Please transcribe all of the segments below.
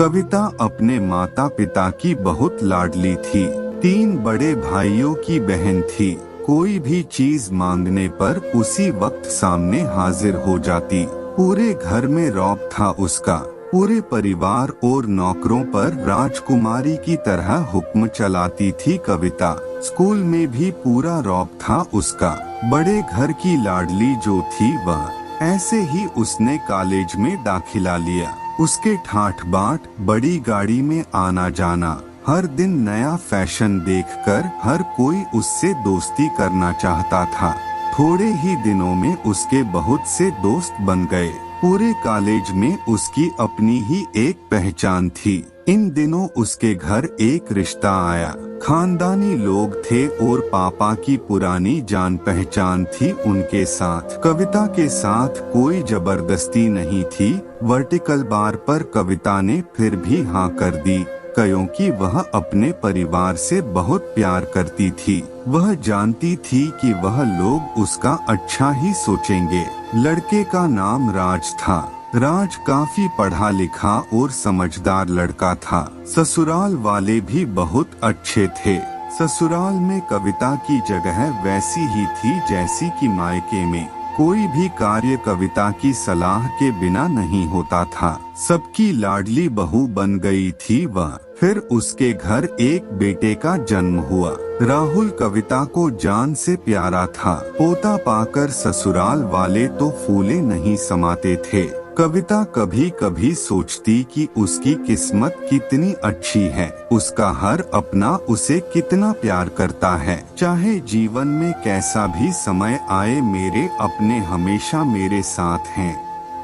कविता अपने माता पिता की बहुत लाडली थी। 3 बड़े भाइयों की बहन थी। कोई भी चीज मांगने पर उसी वक्त सामने हाजिर हो जाती। पूरे घर में रौब था उसका। पूरे परिवार और नौकरों पर राजकुमारी की तरह हुक्म चलाती थी कविता। स्कूल में भी पूरा रौब था उसका। बड़े घर की लाडली जो थी वह, ऐसे ही उसने कॉलेज में दाखिला लिया। उसके ठाठ बाट, बड़ी गाड़ी में आना जाना, हर दिन नया फैशन देखकर हर कोई उससे दोस्ती करना चाहता था। थोड़े ही दिनों में उसके बहुत से दोस्त बन गए। पूरे कॉलेज में उसकी अपनी ही एक पहचान थी। इन दिनों उसके घर एक रिश्ता आया। खानदानी लोग थे और पापा की पुरानी जान पहचान थी उनके साथ। कविता के साथ कोई जबरदस्ती नहीं थी। वर्टिकल बार पर कविता ने फिर भी हाँ कर दी, क्योंकि वह अपने परिवार से बहुत प्यार करती थी। वह जानती थी कि वह लोग उसका अच्छा ही सोचेंगे। लड़के का नाम राज था। राज काफी पढ़ा लिखा और समझदार लड़का था। ससुराल वाले भी बहुत अच्छे थे। ससुराल में कविता की जगह वैसी ही थी जैसी कि मायके में। कोई भी कार्य कविता की सलाह के बिना नहीं होता था। सबकी लाडली बहू बन गई थी वह। फिर उसके घर एक बेटे का जन्म हुआ। राहुल कविता को जान से प्यारा था। पोता पाकर ससुराल वाले तो फूले नहीं समाते थे। कविता कभी कभी सोचती कि उसकी किस्मत कितनी अच्छी है। उसका हर अपना उसे कितना प्यार करता है। चाहे जीवन में कैसा भी समय आए, मेरे अपने हमेशा मेरे साथ हैं।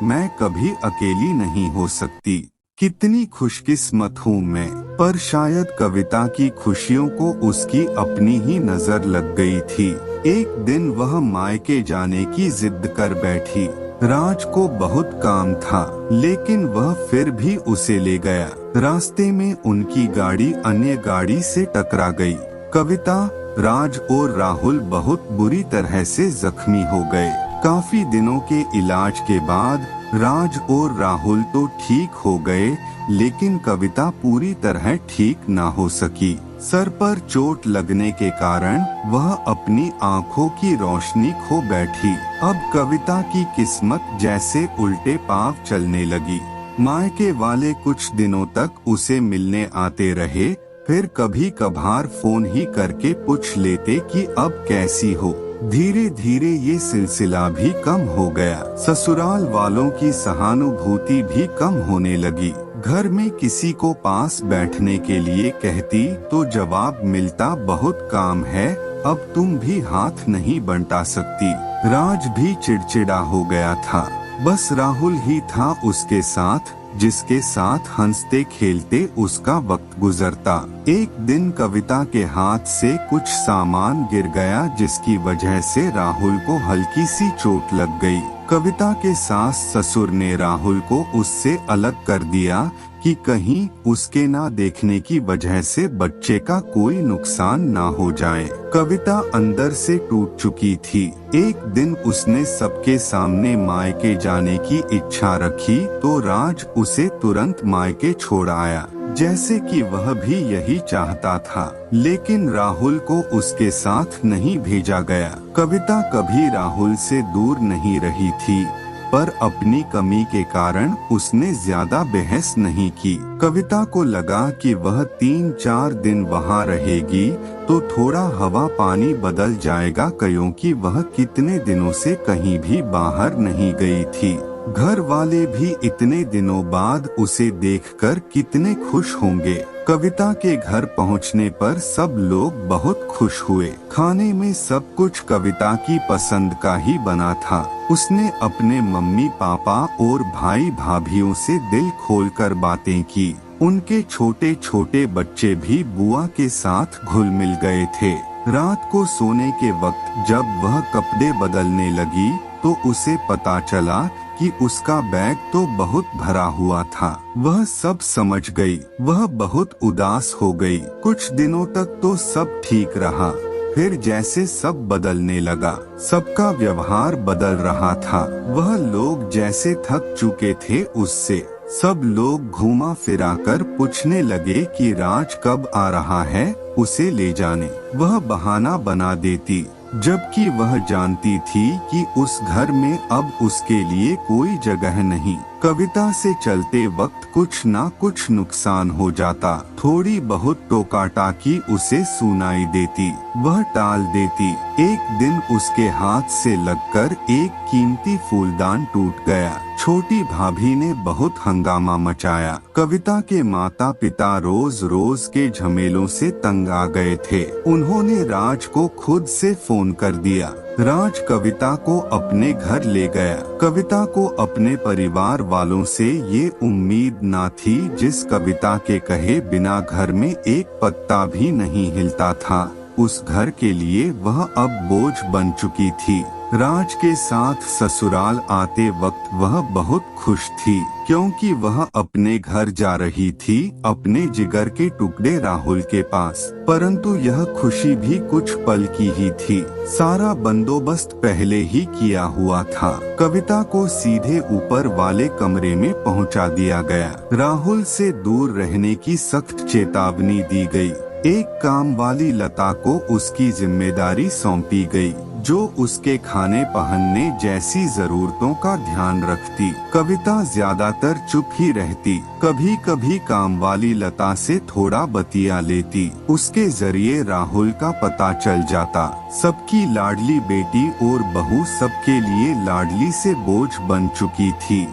मैं कभी अकेली नहीं हो सकती। कितनी खुशकिस्मत हूँ मैं। पर शायद कविता की खुशियों को उसकी अपनी ही नजर लग गई थी। एक दिन वह मायके जाने की जिद कर बैठी। राज को बहुत काम था, लेकिन वह फिर भी उसे ले गया। रास्ते में उनकी गाड़ी अन्य गाड़ी से टकरा गई। कविता, राज और राहुल बहुत बुरी तरह से जख्मी हो गए। काफी दिनों के इलाज के बाद राज और राहुल तो ठीक हो गए, लेकिन कविता पूरी तरह ठीक ना हो सकी। सर पर चोट लगने के कारण वह अपनी आंखों की रोशनी खो बैठी। अब कविता की किस्मत जैसे उल्टे पांव चलने लगी। मायके वाले कुछ दिनों तक उसे मिलने आते रहे, फिर कभी कभार फोन ही करके पूछ लेते कि अब कैसी हो। धीरे धीरे ये सिलसिला भी कम हो गया। ससुराल वालों की सहानुभूति भी कम होने लगी। घर में किसी को पास बैठने के लिए कहती तो जवाब मिलता, बहुत काम है, अब तुम भी हाथ नहीं बंटा सकती। राज भी चिड़चिड़ा हो गया था। बस राहुल ही था उसके साथ, जिसके साथ हंसते खेलते उसका वक्त गुजरता। एक दिन कविता के हाथ से कुछ सामान गिर गया, जिसकी वजह से राहुल को हल्की सी चोट लग गई। कविता के सास ससुर ने राहुल को उससे अलग कर दिया कि कहीं उसके ना देखने की वजह से बच्चे का कोई नुकसान ना हो जाए। कविता अंदर से टूट चुकी थी। एक दिन उसने सबके सामने मायके जाने की इच्छा रखी तो राज उसे तुरंत मायके छोड़ आया, जैसे कि वह भी यही चाहता था। लेकिन राहुल को उसके साथ नहीं भेजा गया। कविता कभी राहुल से दूर नहीं रही थी, पर अपनी कमी के कारण उसने ज्यादा बहस नहीं की। कविता को लगा कि वह 3-4 दिन वहाँ रहेगी तो थोड़ा हवा पानी बदल जाएगा, क्योंकि वह कितने दिनों से कहीं भी बाहर नहीं गई थी। घर वाले भी इतने दिनों बाद उसे देखकर कितने खुश होंगे। कविता के घर पहुंचने पर सब लोग बहुत खुश हुए। खाने में सब कुछ कविता की पसंद का ही बना था। उसने अपने मम्मी पापा और भाई भाभीयों से दिल खोलकर बातें की। उनके छोटे छोटे बच्चे भी बुआ के साथ घुल मिल गए थे। रात को सोने के वक्त जब वह कपड़े बदलने लगी तो उसे पता चला कि उसका बैग तो बहुत भरा हुआ था। वह सब समझ गई। वह बहुत उदास हो गई। कुछ दिनों तक तो सब ठीक रहा, फिर जैसे सब बदलने लगा। सबका व्यवहार बदल रहा था। वह लोग जैसे थक चुके थे उससे। सब लोग घूमा फिरा कर पूछने लगे कि राज कब आ रहा है, उसे ले जाने। वह बहाना बना देती, जबकि वह जानती थी कि उस घर में अब उसके लिए कोई जगह नहीं। कविता से चलते वक्त कुछ ना कुछ नुकसान हो जाता। थोड़ी बहुत टोका-टाकी उसे सुनाई देती, वह टाल देती। एक दिन उसके हाथ से लगकर एक कीमती फूलदान टूट गया। छोटी भाभी ने बहुत हंगामा मचाया। कविता के माता पिता रोज रोज के झमेलों से तंग आ गए थे। उन्होंने राज को खुद से फोन कर दिया। राज कविता को अपने घर ले गया। कविता को अपने परिवार वालों से ये उम्मीद ना थी, जिस कविता के कहे बिना घर में एक पत्ता भी नहीं हिलता था। उस घर के लिए वह अब बोझ बन चुकी थी। राज के साथ ससुराल आते वक्त वह बहुत खुश थी, क्योंकि वह अपने घर जा रही थी, अपने जिगर के टुकड़े राहुल के पास। परंतु यह खुशी भी कुछ पल की ही थी। सारा बंदोबस्त पहले ही किया हुआ था। कविता को सीधे ऊपर वाले कमरे में पहुंचा दिया गया। राहुल से दूर रहने की सख्त चेतावनी दी गई। एक काम वाली लता को उसकी जिम्मेदारी सौंपी गई, जो उसके खाने पहनने जैसी जरूरतों का ध्यान रखती। कविता ज्यादातर चुप ही रहती। कभी कभी काम वाली लता से थोड़ा बतिया लेती। उसके जरिए राहुल का पता चल जाता। सबकी लाडली बेटी और बहू सबके लिए लाडली से बोझ बन चुकी थी।